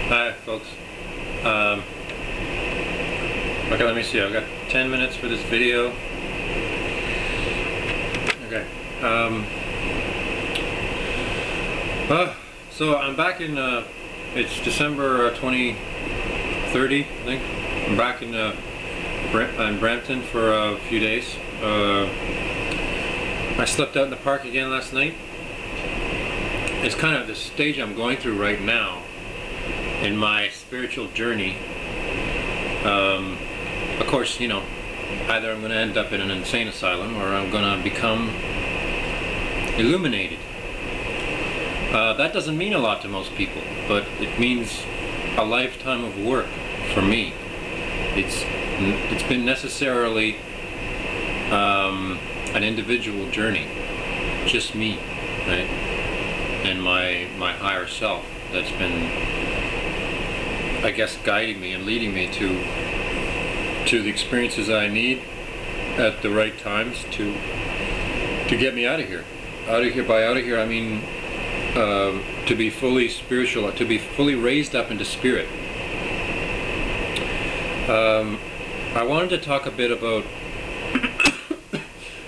Hi folks. Okay, let me see. I've got 10 minutes for this video. Okay. So I'm back in, it's December 2030, I think. I'm back in Brampton for a few days. I slept out in the park again last night. It's kind of the stage I'm going through right now in my spiritual journey. Of course, you know, either I'm going to end up in an insane asylum or I'm going to become illuminated. That doesn't mean a lot to most people, but it means a lifetime of work for me. It's been necessarily an individual journey, just me, right? And my higher self that's been, I guess, guiding me and leading me to the experiences I need at the right times to get me out of here. By out of here, I mean to be fully spiritual, to be fully raised up into spirit. I wanted to talk a bit about.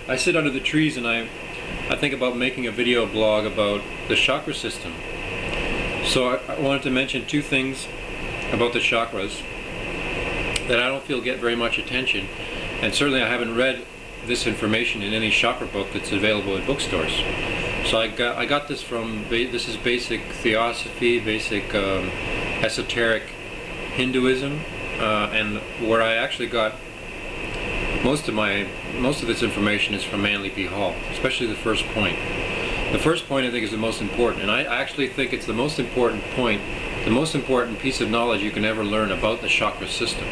I sit under the trees and I think about making a video blog about the chakra system. So I wanted to mention two things about the chakras that I don't feel get very much attention, and certainly I haven't read this information in any chakra book that's available at bookstores. So I got this from, this is basic theosophy, basic esoteric Hinduism, and where I actually got most of this information is from Manly P. Hall, especially the first point. The first point I think is the most important, and I actually think it's the most important point, the most important piece of knowledge you can ever learn about the chakra system.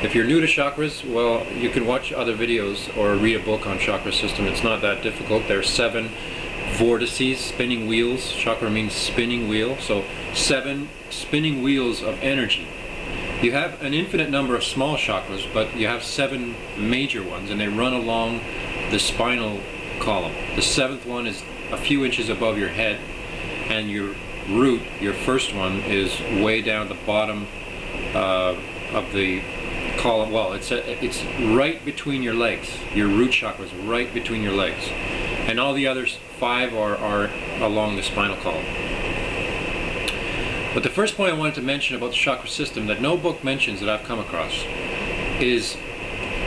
If you're new to chakras, well, you can watch other videos or read a book on chakra system. It's not that difficult. There are 7 vortices, spinning wheels. Chakra means spinning wheel, so 7 spinning wheels of energy. You have an infinite number of small chakras, but you have 7 major ones, and they run along the spinal column. The 7th one is a few inches above your head, and your root, your first one, is way down the bottom of the column. Well, it's right between your legs. Your root chakra is right between your legs, and all the others 5 are along the spinal column. But the first point I wanted to mention about the chakra system that no book mentions that I've come across is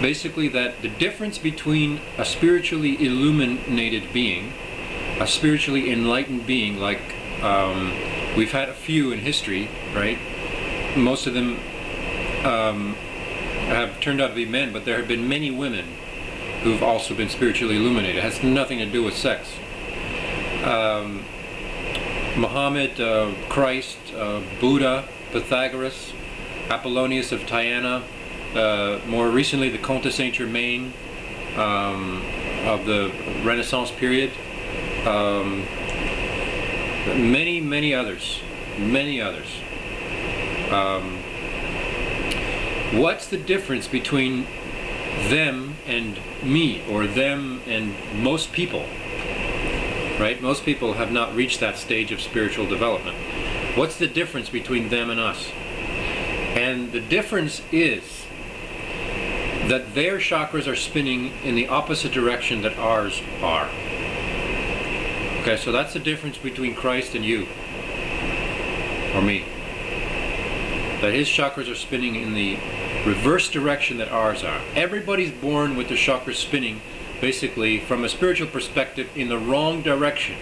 basically that the difference between a spiritually illuminated being, a spiritually enlightened being, like we've had a few in history, right? Most of them have turned out to be men, but there have been many women who've also been spiritually illuminated. It has nothing to do with sex. Muhammad, Christ, Buddha, Pythagoras, Apollonius of Tyana, more recently the Comte de Saint-Germain of the Renaissance period, many others. What's the difference between them and me, or them and most people? Right? Most people have not reached that stage of spiritual development. What's the difference between them and us? And the difference is that their chakras are spinning in the opposite direction that ours are. Okay, so that's the difference between Christ and you, or me. That his chakras are spinning in the reverse direction that ours are. Everybody's born with the chakras spinning, basically, from a spiritual perspective, in the wrong direction.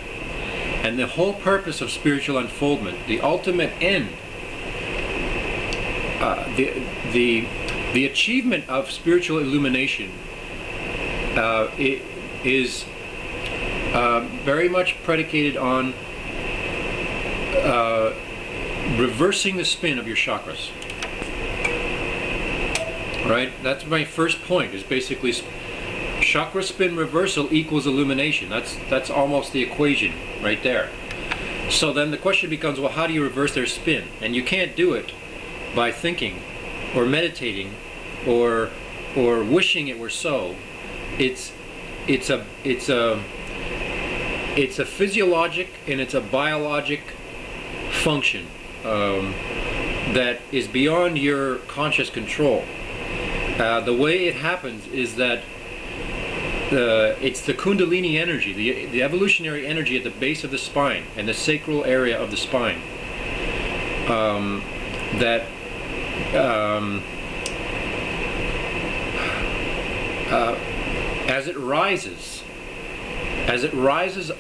And the whole purpose of spiritual unfoldment, the ultimate end, the achievement of spiritual illumination is very much predicated on reversing the spin of your chakras. Right? That's my first point, is basically chakra spin reversal equals illumination. That's almost the equation right there. So then the question becomes, well, how do you reverse their spin? And you can't do it by thinking or meditating or wishing it were so. It's a it's a physiologic and it's a biologic function. that is beyond your conscious control. The way it happens is that it's the Kundalini energy, the evolutionary energy at the base of the spine and the sacral area of the spine, that as it rises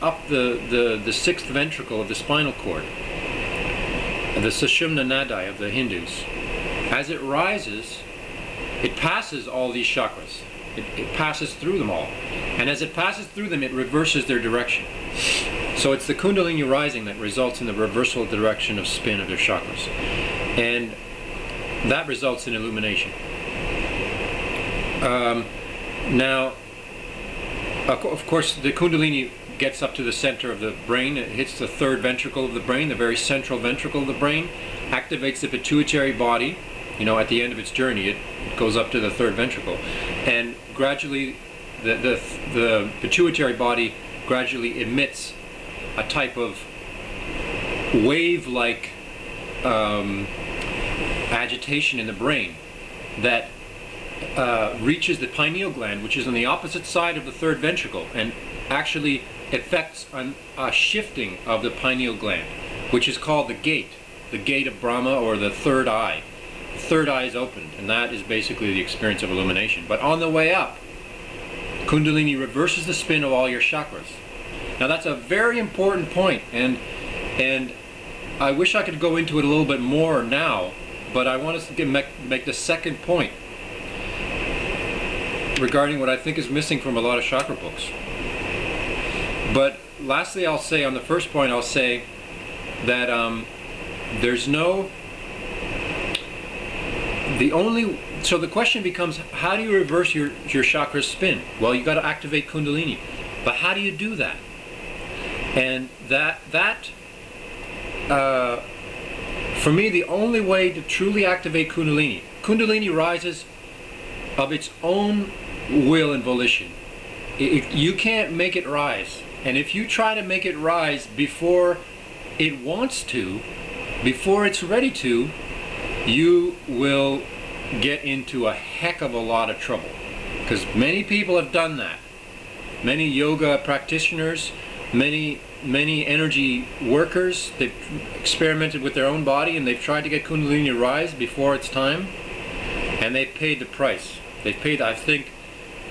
up the sixth ventricle of the spinal cord, the Sushumna Nadai of the Hindus, as it rises, it passes all these chakras. It passes through them all. And as it passes through them, it reverses their direction. So it's the Kundalini rising that results in the reversal of the direction of spin of their chakras. And that results in illumination. Now, of course, the Kundalini gets up to the center of the brain. It hits the third ventricle of the brain, the very central ventricle of the brain, activates the pituitary body. You know, at the end of its journey, it goes up to the third ventricle, and gradually, the pituitary body gradually emits a type of wave-like agitation in the brain that reaches the pineal gland, which is on the opposite side of the third ventricle, and actually affects a shifting of the pineal gland, which is called the gate of Brahma, or the third eye. The third eye is opened, and that is basically the experience of illumination. But on the way up, Kundalini reverses the spin of all your chakras. Now that's a very important point, and I wish I could go into it a little bit more now, but I want us to make the second point regarding what I think is missing from a lot of chakra books. But lastly, I'll say, on the first point, I'll say that there's no... So the question becomes, how do you reverse your chakra spin? Well, you got to activate Kundalini. But how do you do that? And for me, the only way to truly activate Kundalini rises of its own will and volition. You can't make it rise. And if you try to make it rise before it wants to, before it's ready to, you will get into a heck of a lot of trouble. Because many people have done that. Many yoga practitioners, many energy workers, they've experimented with their own body and they've tried to get Kundalini to rise before it's time, and they've paid the price. They've paid, I think,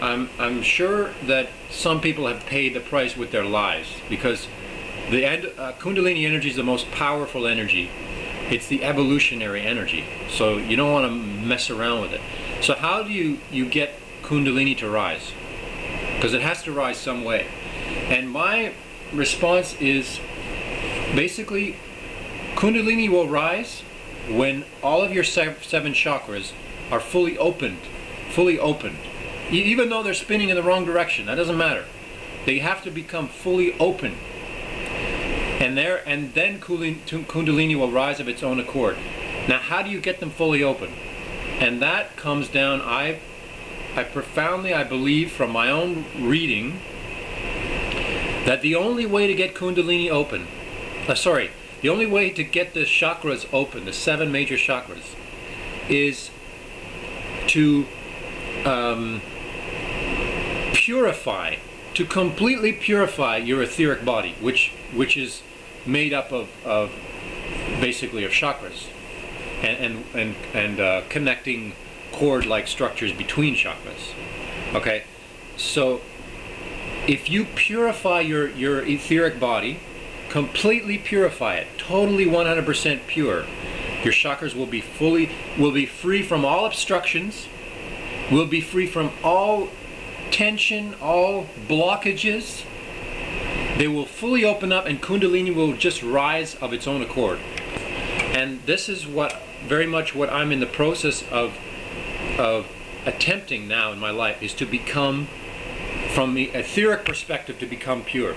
I'm sure that some people have paid the price with their lives, because the Kundalini energy is the most powerful energy. It's the evolutionary energy, so you don't want to mess around with it. So how do you get Kundalini to rise? Because it has to rise some way. And my response is, basically, Kundalini will rise when all of your seven chakras are fully opened. Even though they're spinning in the wrong direction, that doesn't matter. They have to become fully open. And then Kundalini will rise of its own accord. Now, how do you get them fully open? And that comes down, I profoundly, I believe from my own reading, that the only way to get Kundalini open, the only way to get the chakras open, the seven major chakras, is to purify, to completely purify your etheric body, which is made up of basically of chakras and connecting cord-like structures between chakras. Okay, so if you purify your etheric body, completely purify it, totally 100% pure, your chakras will be free from all obstructions, will be free from all tension, all blockages. They will fully open up, and Kundalini will just rise of its own accord. And this is very much what I'm in the process of attempting now in my life, is to become, from the etheric perspective, to become pure.